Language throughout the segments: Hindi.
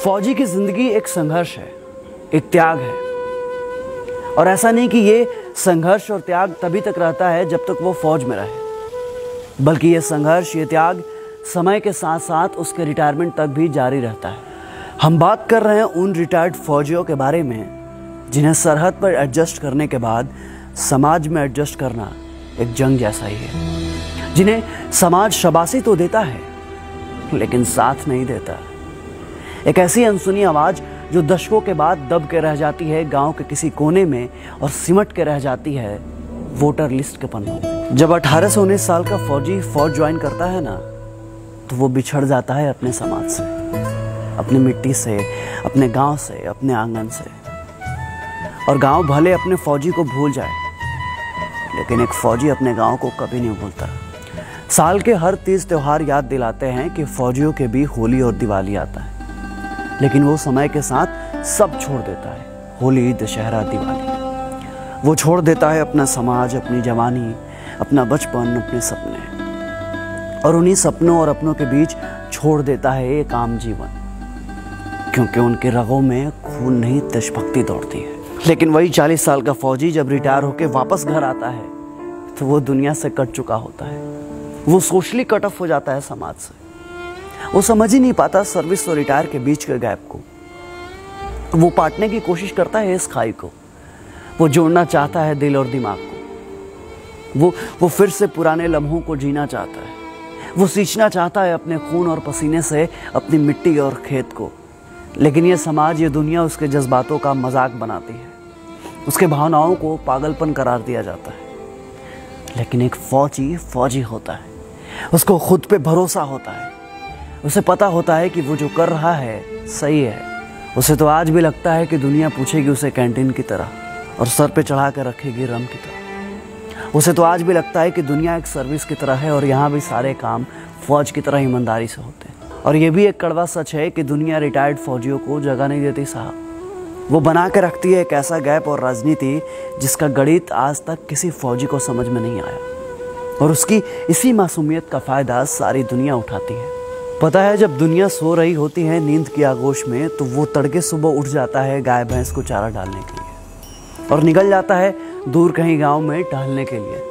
फौजी की जिंदगी एक संघर्ष है, एक त्याग है। और ऐसा नहीं कि ये संघर्ष और त्याग तभी तक रहता है जब तक वो फौज में रहे, बल्कि ये संघर्ष, ये त्याग समय के साथ साथ उसके रिटायरमेंट तक भी जारी रहता है। हम बात कर रहे हैं उन रिटायर्ड फौजियों के बारे में जिन्हें सरहद पर एडजस्ट करने के बाद समाज में एडजस्ट करना एक जंग जैसा ही है, जिन्हें समाज शाबाशी तो देता है लेकिन साथ नहीं देता। एक ऐसी अनसुनी आवाज जो दशकों के बाद दब के रह जाती है गांव के किसी कोने में और सिमट के रह जाती है वोटर लिस्ट के पन्नों में। जब 18 से 19 साल का फौजी फौज ज्वाइन करता है ना, तो वो बिछड़ जाता है अपने समाज से, अपनी मिट्टी से, अपने गांव से, अपने आंगन से। और गांव भले अपने फौजी को भूल जाए, लेकिन एक फौजी अपने गांव को कभी नहीं भूलता। साल के हर 30 त्योहार याद दिलाते हैं कि फौजियों के भी होली और दिवाली आता है, लेकिन वो समय के साथ सब छोड़ देता है। होली, दशहरा, दिवाली, वो छोड़ देता है अपना समाज, अपनी जवानी, अपना बचपन, अपने सपने, और उन्हीं सपनों और अपनों के बीच छोड़ देता है एक आम जीवन, क्योंकि उनके रगों में खून नहीं देशभक्ति दौड़ती है। लेकिन वही 40 साल का फौजी जब रिटायर होकर वापस घर आता है तो वो दुनिया से कट चुका होता है। वो सोशली कट ऑफ हो जाता है समाज से। वो समझ ही नहीं पाता सर्विस और रिटायर के बीच के गैप को। वो पाटने की कोशिश करता है इस खाई को। वो जोड़ना चाहता है दिल और दिमाग को। वो फिर से पुराने लम्हों को जीना चाहता है। वो सींचना चाहता है अपने खून और पसीने से अपनी मिट्टी और खेत को। लेकिन ये समाज, ये दुनिया उसके जज्बातों का मजाक बनाती है। उसके भावनाओं को पागलपन करार दिया जाता है। लेकिन एक फौजी फौजी होता है। उसको खुद पे भरोसा होता है। उसे पता होता है कि वो जो कर रहा है सही है। उसे तो आज भी लगता है कि दुनिया पूछेगी उसे कैंटीन की तरह और सर पे चढ़ा कर रखेगी रम की तरह। उसे तो आज भी लगता है कि दुनिया एक सर्विस की तरह है और यहाँ भी सारे काम फौज की तरह ईमानदारी से होते हैं। और ये भी एक कड़वा सच है कि दुनिया रिटायर्ड फौजियों को जगह नहीं देती साहब। वो बना के रखती है एक ऐसा गैप और राजनीति जिसका गणित आज तक किसी फौजी को समझ में नहीं आया। और उसकी इसी मासूमियत का फ़ायदा सारी दुनिया उठाती है। पता है, जब दुनिया सो रही होती है नींद की आगोश में, तो वो तड़के सुबह उठ जाता है गाय भैंस को चारा डालने के लिए और निकल जाता है दूर कहीं गांव में टहलने के लिए।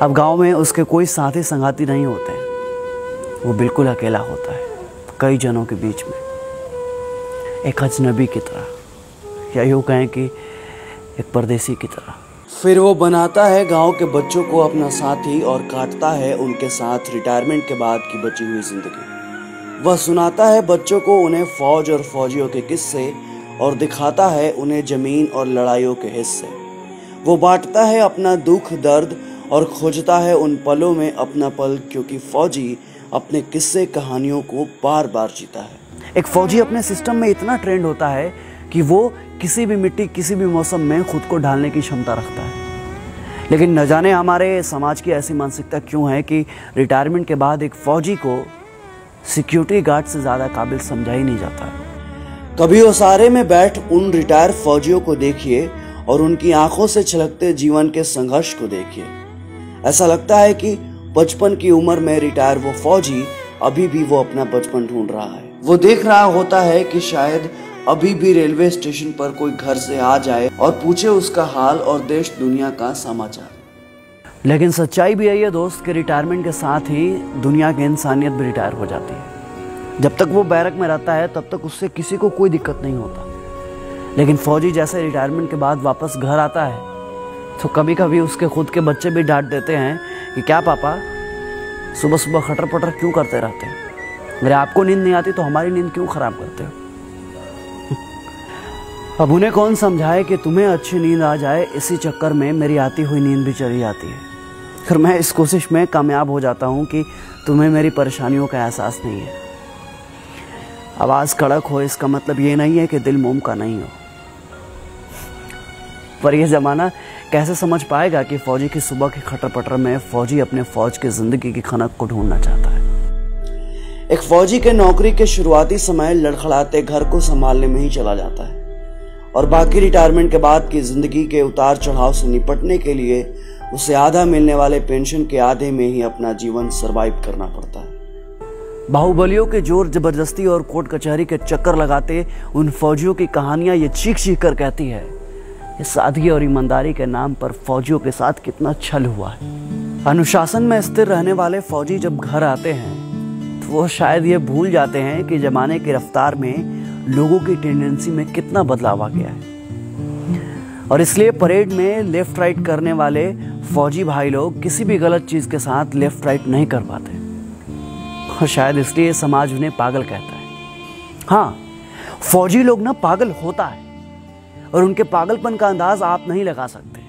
अब गांव में उसके कोई साथी संगाती नहीं होते। वो बिल्कुल अकेला होता है कई जनों के बीच में, एक अजनबी की तरह, या यूँ कहें कि एक परदेसी की तरह। फिर वो बनाता है गांव के बच्चों को अपना साथी और काटता है उनके साथ रिटायरमेंट के बाद की बची हुई जिंदगी। वह सुनाता है बच्चों को उन्हें फौज और फौजियों के किस्से और दिखाता है उन्हें जमीन और लड़ाइयों के हिस्से। वो बांटता है अपना दुख दर्द और खोजता है उन पलों में अपना पल, क्योंकि फौजी अपने किस्से कहानियों को बार बार जीता है। एक फौजी अपने सिस्टम में इतना ट्रेंड होता है कि वो किसी भी मिट्टी, किसी भी मौसम में खुद को ढालने की क्षमता रखता है। लेकिन न जाने हमारे समाज की ऐसी मानसिकता क्यों है कि रिटायरमेंट के बाद एक फौजी को सिक्योरिटी गार्ड से ज़्यादा काबिल समझा ही नहीं जाता। कभी ओसारे में बैठ उन रिटायर फौजियों को देखिए और उनकी आंखों से छलकते जीवन के संघर्ष को देखिए। ऐसा लगता है कि बचपन की उम्र में रिटायर वो फौजी अभी भी वो अपना बचपन ढूंढ रहा है। वो देख रहा होता है कि शायद अभी भी रेलवे स्टेशन पर कोई घर से आ जाए और पूछे उसका हाल और देश दुनिया का समाचार। लेकिन सच्चाई भी यही है दोस्त कि रिटायरमेंट के साथ ही दुनिया की इंसानियत भी रिटायर हो जाती है। जब तक वो बैरक में रहता है तब तक उससे किसी को कोई दिक्कत नहीं होता। लेकिन फौजी जैसे रिटायरमेंट के बाद वापस घर आता है तो कभी कभी उसके खुद के बच्चे भी डांट देते हैं कि क्या पापा सुबह सुबह खटर पटर क्यों करते रहते हैं? अरे आपको नींद नहीं आती तो हमारी नींद क्यों खराब करते हो? अब उन्हें कौन समझाए कि तुम्हें अच्छी नींद आ जाए, इसी चक्कर में मेरी आती हुई नींद भी चली जाती है। फिर मैं इस कोशिश में कामयाब हो जाता हूँ कि तुम्हें मेरी परेशानियों का एहसास नहीं है। आवाज़ कड़क हो इसका मतलब ये नहीं है कि दिल मोम का नहीं हो। पर यह ज़माना कैसे समझ पाएगा कि फौजी की सुबह के खटर पटर में फौजी अपने फौज की जिंदगी की खनक को ढूंढना चाहता है। एक फौजी के नौकरी के शुरुआती समय लड़खड़ाते घर को संभालने में ही चला जाता है और बाकी रिटायरमेंट के बाद की जिंदगी के उतार चढ़ाव से निपटने के लिए उसे आधा मिलने वाले पेंशन के आधे में ही अपना जीवन सरवाइव करना पड़ता है। बाहुबलियों के जोर जबरदस्ती और कोर्ट कचहरी के चक्कर लगाते उन फौजियों की कहानियां ये चीख चीख कर कहती है कि सादगी और ईमानदारी के नाम पर फौजियों के साथ कितना छल हुआ है। अनुशासन में स्थिर रहने वाले फौजी जब घर आते हैं तो वो शायद ये भूल जाते हैं कि जमाने की रफ्तार में लोगों की टेंडेंसी में कितना बदलाव आ गया है, और इसलिए परेड में लेफ्ट राइट करने वाले फौजी भाई लोग किसी भी गलत चीज के साथ लेफ्ट राइट नहीं कर पाते, और शायद इसलिए समाज उन्हें पागल कहता है। हाँ, फौजी लोग ना पागल होता है, और उनके पागलपन का अंदाज आप नहीं लगा सकते,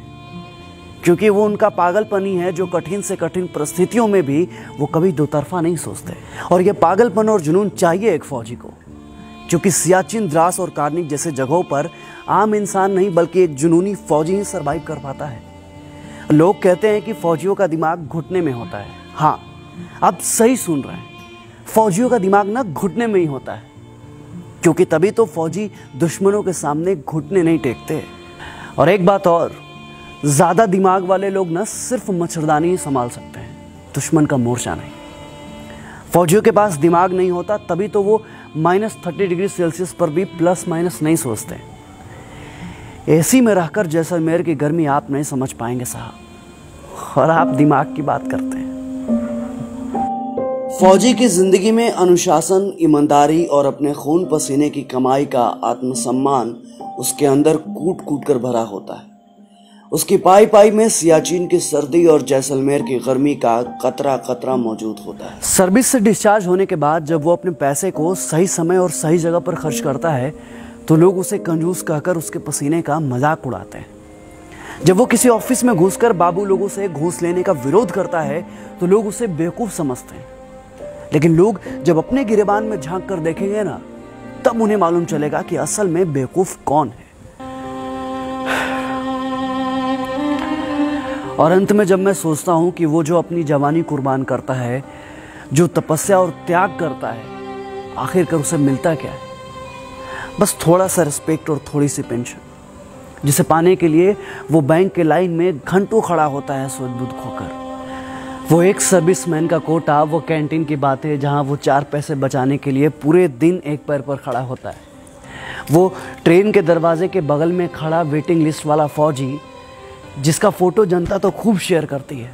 क्योंकि वो उनका पागलपन ही है जो कठिन से कठिन परिस्थितियों में भी वो कभी दो तरफा नहीं सोचते। और ये पागलपन और जुनून चाहिए एक फौजी को, क्योंकि सियाचिन, द्रास और कार्निक जैसे जगहों पर आम इंसान नहीं बल्कि एक जुनूनी फौजी ही सरवाइव कर पाता है। लोग कहते हैं कि फौजियों का दिमाग घुटने में होता है। हाँ, आप सही सुन रहे हैं, फौजियों का दिमाग ना घुटने में ही होता है, क्योंकि तभी तो फौजी दुश्मनों के सामने घुटने नहीं टेकते। और एक बात और, ज्यादा दिमाग वाले लोग ना सिर्फ मच्छरदानी ही संभाल सकते हैं, दुश्मन का मोर्चा नहीं। फौजियों के पास दिमाग नहीं होता, तभी तो वो -30 डिग्री सेल्सियस पर भी प्लस माइनस नहीं सोचते। एसी में रहकर जैसलमेर की गर्मी आप नहीं समझ पाएंगे साहब, और आप दिमाग की बात करते हैं। फौजी की जिंदगी में अनुशासन, ईमानदारी और अपने खून पसीने की कमाई का आत्मसम्मान उसके अंदर कूट कूट कर भरा होता है। उसकी पाई पाई में सियाचिन की सर्दी और जैसलमेर की गर्मी का कतरा कतरा मौजूद होता है। सर्विस से डिस्चार्ज होने के बाद जब वो अपने पैसे को सही समय और सही जगह पर खर्च करता है तो लोग उसे कंजूस कहकर उसके पसीने का मजाक उड़ाते हैं। जब वो किसी ऑफिस में घुसकर बाबू लोगों से घूस लेने का विरोध करता है तो लोग उसे बेवकूफ समझते हैं, लेकिन लोग जब अपने गिरेबान में झांक कर देखेंगे ना, तब उन्हें मालूम चलेगा कि असल में बेवकूफ कौन है। और अंत में जब मैं सोचता हूं कि वो जो अपनी जवानी कुर्बान करता है, जो तपस्या और त्याग करता है, आखिरकार उसे मिलता क्या है? बस थोड़ा सा रिस्पेक्ट और थोड़ी सी पेंशन, जिसे पाने के लिए वो बैंक के लाइन में घंटों खड़ा होता है सूझबूझ खोकर। वो एक सर्विसमैन का कोटा, वो कैंटीन की बातें जहां वो 4 पैसे बचाने के लिए पूरे दिन एक पैर पर खड़ा होता है। वो ट्रेन के दरवाजे के बगल में खड़ा वेटिंग लिस्ट वाला फौजी, जिसका फोटो जनता तो खूब शेयर करती है,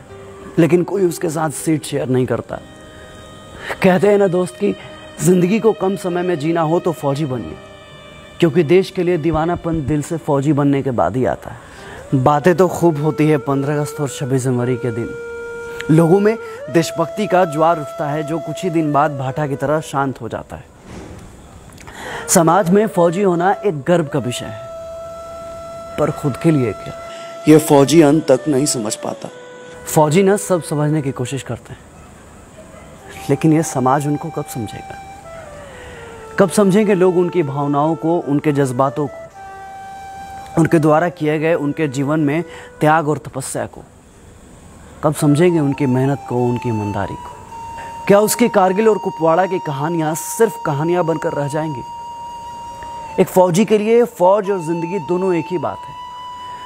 लेकिन कोई उसके साथ सीट शेयर नहीं करता। कहते हैं ना दोस्त कि जिंदगी को कम समय में जीना हो तो फौजी बनिए, क्योंकि देश के लिए दीवानापन दिल से फौजी बनने के बाद ही आता है। बातें तो खूब होती है 15 अगस्त और 26 जनवरी के दिन। लोगों में देशभक्ति का ज्वार उठता है जो कुछ ही दिन बाद भाटा की तरह शांत हो जाता है। समाज में फौजी होना एक गर्व का विषय है, पर खुद के लिए क्या, ये फौजी अंत तक नहीं समझ पाता। फौजी ना सब समझने की कोशिश करते हैं, लेकिन ये समाज उनको कब समझेगा? कब समझेंगे लोग उनकी भावनाओं को, उनके जज्बातों को, उनके द्वारा किए गए उनके जीवन में त्याग और तपस्या को? कब समझेंगे उनकी मेहनत को, उनकी ईमानदारी को? क्या उसकी कारगिल और कुपवाड़ा की कहानियां सिर्फ कहानियां बनकर रह जाएंगी? एक फौजी के लिए फौज और जिंदगी दोनों एक ही बात है।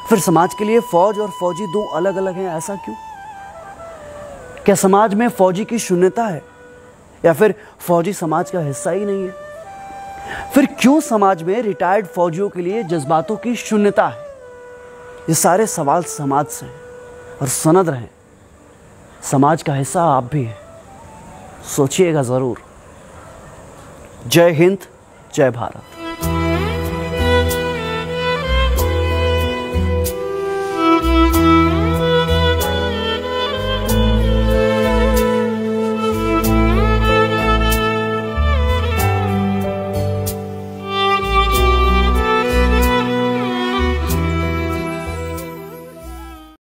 फिर समाज के लिए फौज और फौजी दो अलग अलग हैं, ऐसा क्यों? क्या समाज में फौजी की शून्यता है, या फिर फौजी समाज का हिस्सा ही नहीं है? फिर क्यों समाज में रिटायर्ड फौजियों के लिए जज्बातों की शून्यता है? ये सारे सवाल समाज से हैं, और सनद रहें, समाज का हिस्सा आप भी हैं। सोचिएगा जरूर। जय हिंद, जय भारत।